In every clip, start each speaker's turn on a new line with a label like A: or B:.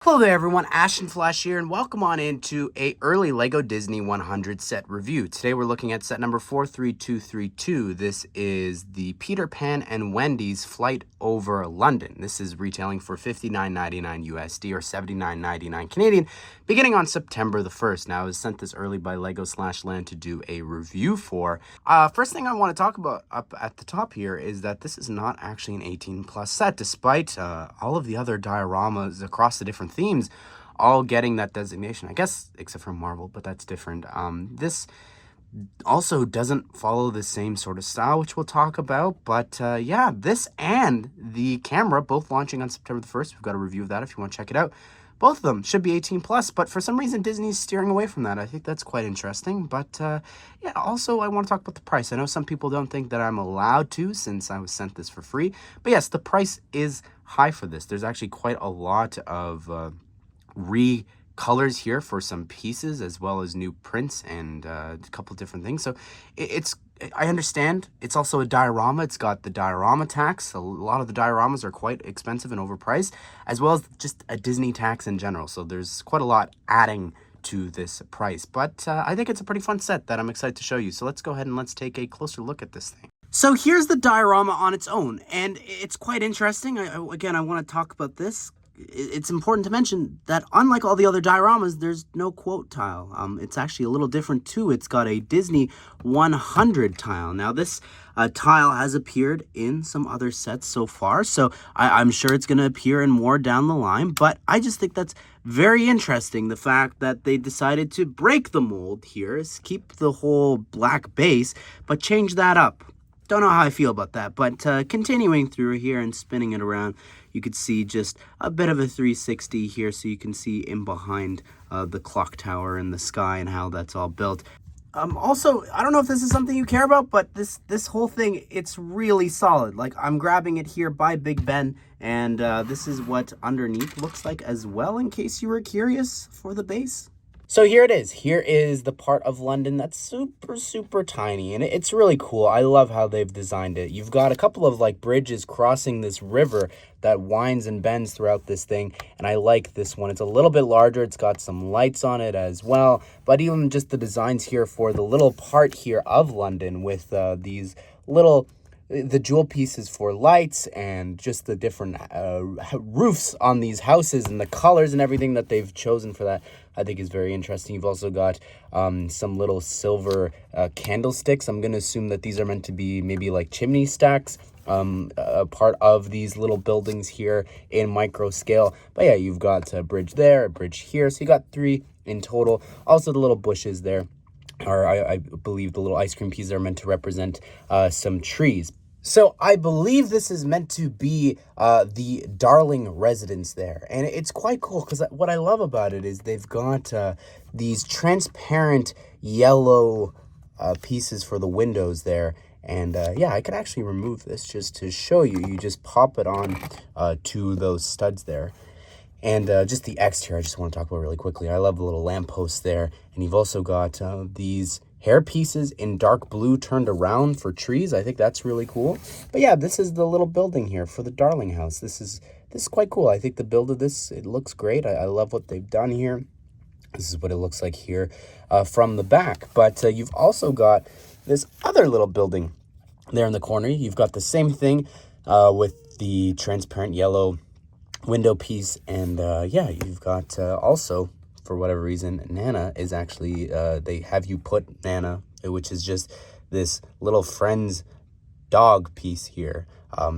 A: Hello there everyone, Ashnflash here, and welcome on into a early LEGO Disney 100 set review. Today we're looking at set number 43232. This is the Peter Pan and Wendy's Flight Over London. This is retailing for $59.99 USD or $79.99 Canadian, beginning on September the 1st. Now, I was sent this early by LEGO/Land to do a review for. First thing I want to talk about up at the top here is that this is not actually an 18 plus set, despite all of the other dioramas across the different themes all getting that designation, I guess, except for Marvel, but that's different. This also doesn't follow the same sort of style, which we'll talk about, but yeah, this and the camera both launching on September the 1st. We've got a review of that if you want to check it out. Both of them should be 18 plus, but for some reason Disney's steering away from that. I think that's quite interesting. But yeah, also I want to talk about the price. I know some people don't think that I'm allowed to since I was sent this for free, but yes, the price is high for this. There's actually quite a lot of recolors here for some pieces, as well as new prints and a couple different things. So I understand it's also a diorama. It's got the diorama tax. A lot of the dioramas are quite expensive and overpriced, as well as just a Disney tax in general. So there's quite a lot adding to this price. But I think it's a pretty fun set that I'm excited to show you. So let's go ahead and let's take a closer look at this thing. So here's the diorama on its own, and it's quite interesting. Again, I want to talk about this. It's important to mention that unlike all the other dioramas, there's no quote tile. It's actually a little different too. It's got a Disney 100 tile. Now this tile has appeared in some other sets so far, so I'm sure it's going to appear in more down the line, but I just think that's very interesting, the fact that they decided to break the mold here, keep the whole black base, but change that up. Don't know how I feel about that, but continuing through here and spinning it around, you could see just a bit of a 360 here, so you can see in behind the clock tower in the sky and how that's all built. Also, I don't know if this is something you care about, but this whole thing, it's really solid. Like, I'm grabbing it here by Big Ben, and this is what underneath looks like as well, in case you were curious for the base. So here it is. Here is the part of London that's super, super tiny, and it's really cool. I love how they've designed it. You've got a couple of like bridges crossing this river that winds and bends throughout this thing, and I like this one. It's a little bit larger. It's got some lights on it as well, but even just the designs here for the little part here of London with these little the jewel pieces for lights and just the different roofs on these houses and the colors and everything that they've chosen for that, I think is very interesting. You've also got some little silver candlesticks. I'm going to assume that these are meant to be maybe like chimney stacks, a part of these little buildings here in micro scale. But yeah, you've got a bridge there, a bridge here. So you got 3 in total. Also the little bushes there, or I believe the little ice cream pieces are meant to represent some trees. So I believe this is meant to be the Darling residence there. And it's quite cool because what I love about it is they've got these transparent yellow pieces for the windows there. And yeah, I could actually remove this just to show you. You just pop it on to those studs there. And just the exterior, I just want to talk about really quickly. I love the little lampposts there. And you've also got these hair pieces in dark blue turned around for trees. I think that's really cool. But yeah, this is the little building here for the Darling house. This is quite cool. I think the build of this, it looks great. I love what they've done here. This is what it looks like here from the back. But you've also got this other little building there in the corner. You've got the same thing with the transparent yellow window piece. And yeah, you've got also, for whatever reason, Nana is actually, they have you put Nana, which is just this little Friends dog piece here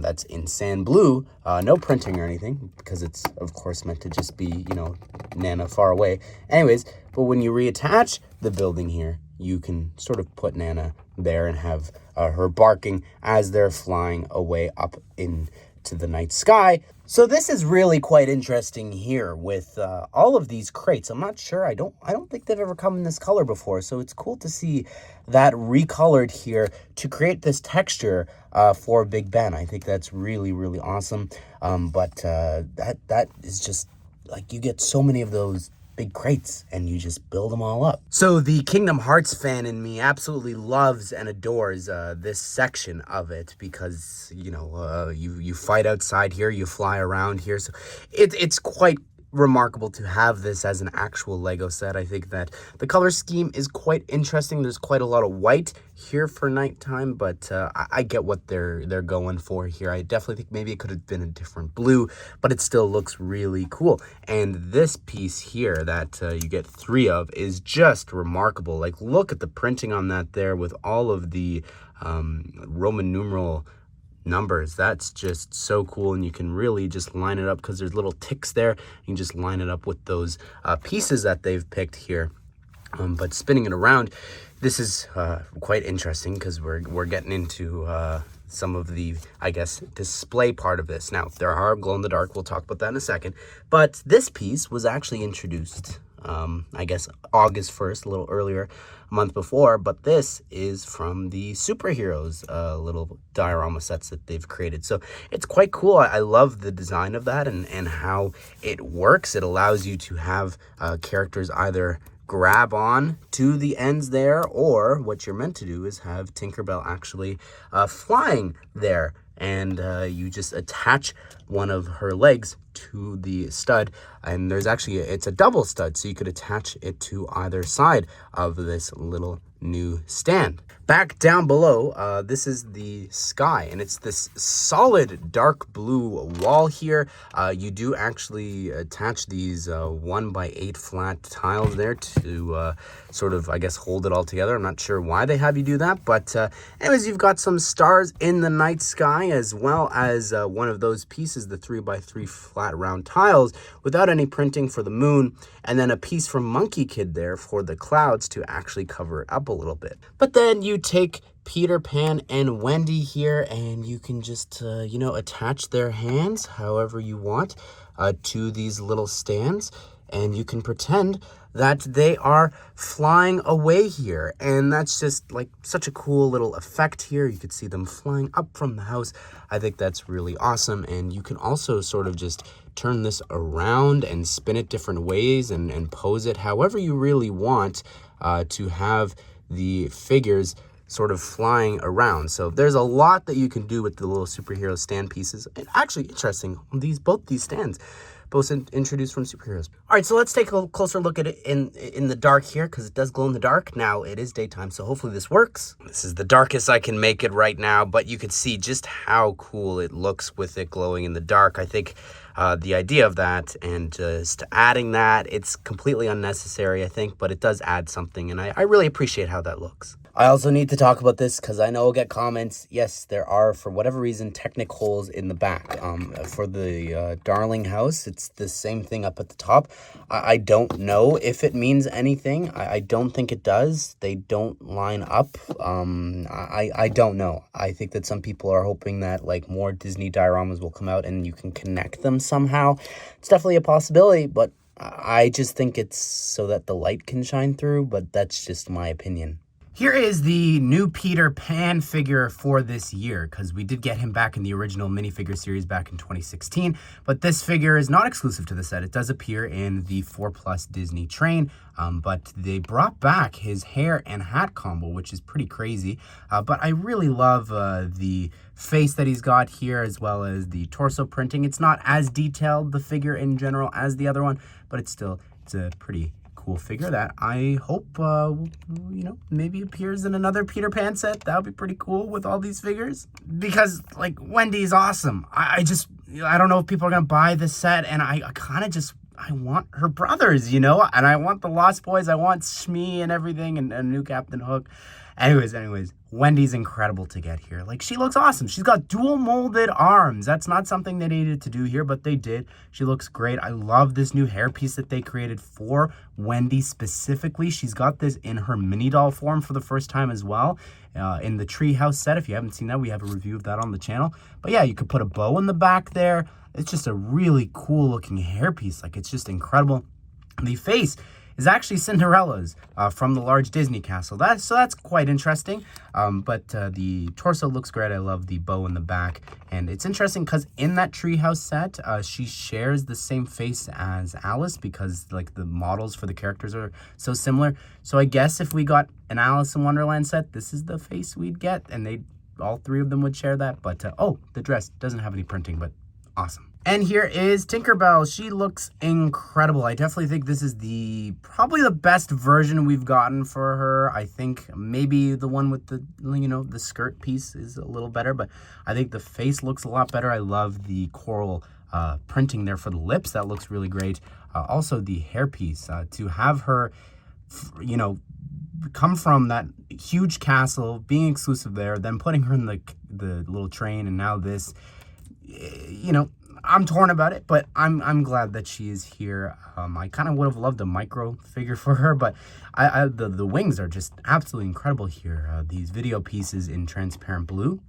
A: that's in sand blue, no printing or anything, because it's, of course, meant to just be, you know, Nana far away. Anyways, but when you reattach the building here, you can sort of put Nana there and have her barking as they're flying away up into the night sky. So this is really quite interesting here with all of these crates. I'm not sure. I don't think they've ever come in this color before. So it's cool to see that recolored here to create this texture for Big Ben. I think that's really, really awesome. But that is just like, you get so many of those big crates and you just build them all up. So the Kingdom Hearts fan in me absolutely loves and adores this section of it because, you know, you fight outside here, you fly around here. So it's quite remarkable to have this as an actual Lego set. I think that the color scheme is quite interesting. There's quite a lot of white here for nighttime, but I get what they're going for here. I definitely think maybe it could have been a different blue, but it still looks really cool. And this piece here that you get 3 of is just remarkable. Like, look at the printing on that there with all of the Roman numeral numbers. That's just so cool, and you can really just line it up because there's little ticks there. You can just line it up with those pieces that they've picked here. But spinning it around, this is quite interesting because we're getting into some of the, I guess, display part of this. Now, there are glow-in-the-dark. We'll talk about that in a second. But this piece was actually introduced, I guess, August 1st, a little earlier, a month before. But this is from the superheroes little diorama sets that they've created. So it's quite cool. I love the design of that and how it works. It allows you to have characters either grab on to the ends there, or what you're meant to do is have Tinkerbell actually flying there, and you just attach one of her legs to the stud, and there's actually it's a double stud, so you could attach it to either side of this little new stand. Back down below, this is the sky, and it's this solid dark blue wall here. You do actually attach these 1x8 flat tiles there to sort of, I guess, hold it all together. I'm not sure why they have you do that, but anyways, you've got some stars in the night sky, as well as one of those pieces, the 3x3 flat round tiles without any printing for the moon, and then a piece from Monkey Kid there for the clouds to actually cover it up a little bit. But then you take Peter Pan and Wendy here, and you can just, attach their hands however you want to these little stands, and you can pretend that they are flying away here. And that's just like such a cool little effect here. You could see them flying up from the house. I think that's really awesome. And you can also sort of just turn this around and spin it different ways and pose it however you really want to have the figures sort of flying around. So there's a lot that you can do with the little superhero stand pieces. And actually interesting, both these stands both introduced from superheroes. All right, so let's take a closer look at it in the dark here, because it does glow in the dark. Now, it is daytime, so hopefully this works. This is the darkest I can make it right now, but you can see just how cool it looks with it glowing in the dark. I think the idea of that and just adding that, it's completely unnecessary, I think, but it does add something, and I really appreciate how that looks. I also need to talk about this because I know I'll get comments. Yes, there are, for whatever reason, Technic holes in the back. For the Darling house, it's the same thing up at the top. I don't know if it means anything. I don't think it does. They don't line up. I don't know. I think that some people are hoping that like more Disney dioramas will come out and you can connect them somehow. It's definitely a possibility, but I just think it's so that the light can shine through, but that's just my opinion. Here is the new Peter Pan figure for this year, because we did get him back in the original minifigure series back in 2016, but this figure is not exclusive to the set. It does appear in the 4+ Disney train, but they brought back his hair and hat combo, which is pretty crazy, but I really love the face that he's got here, as well as the torso printing. It's not as detailed, the figure in general, as the other one, but it's a pretty cool figure that I hope, maybe appears in another Peter Pan set. That would be pretty cool with all these figures, because like Wendy's awesome. I don't know if people are gonna buy this set, and I want her brothers, and I want the Lost Boys. I want Shmi and everything, and a new Captain Hook. Anyways, Wendy's incredible to get here. Like, she looks awesome. She's got dual molded arms. That's not something they needed to do here, but they did. She looks great. I love this new hairpiece that they created for Wendy specifically. She's got this in her mini doll form for the first time as well, in the Treehouse set. If you haven't seen that, we have a review of that on the channel. But yeah, you could put a bow in the back there. It's just a really cool looking hairpiece. Like, it's just incredible. The face is actually Cinderella's from the large Disney castle. That's quite interesting. But the torso looks great. I love the bow in the back. And it's interesting because in that Treehouse set, she shares the same face as Alice, because like the models for the characters are so similar. So I guess if we got an Alice in Wonderland set, this is the face we'd get, and all 3 of them would share that. But the dress doesn't have any printing, but awesome. And here is Tinkerbell. She looks incredible. I definitely think this is probably the best version we've gotten for her. I think maybe the one with the, the skirt piece is a little better, but I think the face looks a lot better. I love the coral printing there for the lips. That looks really great. Also the hairpiece, to have her, come from that huge castle, being exclusive there, then putting her in the little train, and now this, I'm torn about it, but I'm glad that she is here. I kind of would have loved a micro figure for her, but the wings are just absolutely incredible here. These video pieces in transparent blue.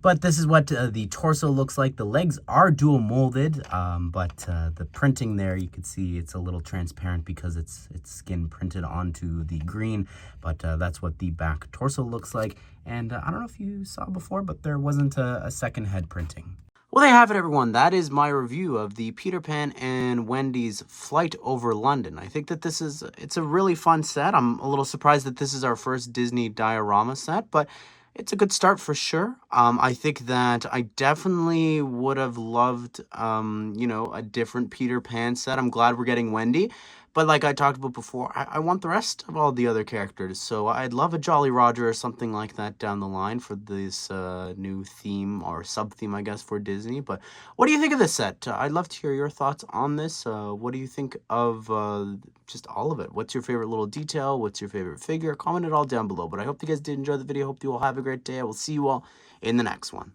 A: But this is what the torso looks like. The legs are dual molded, but the printing there, you can see it's a little transparent because it's skin printed onto the green, but that's what the back torso looks like. And I don't know if you saw before, but there wasn't a second head printing. Well, there you have it, everyone. That is my review of the Peter Pan and Wendy's Flight Over London. I think that it's a really fun set. I'm a little surprised that this is our first Disney diorama set, but it's a good start for sure. I think that I definitely would have loved, a different Peter Pan set. I'm glad we're getting Wendy. But like I talked about before, I want the rest of all the other characters. So I'd love a Jolly Roger or something like that down the line for this new theme or sub-theme, I guess, for Disney. But what do you think of this set? I'd love to hear your thoughts on this. What do you think of just all of it? What's your favorite little detail? What's your favorite figure? Comment it all down below. But I hope you guys did enjoy the video. Hope you all have a great day. I will see you all in the next one.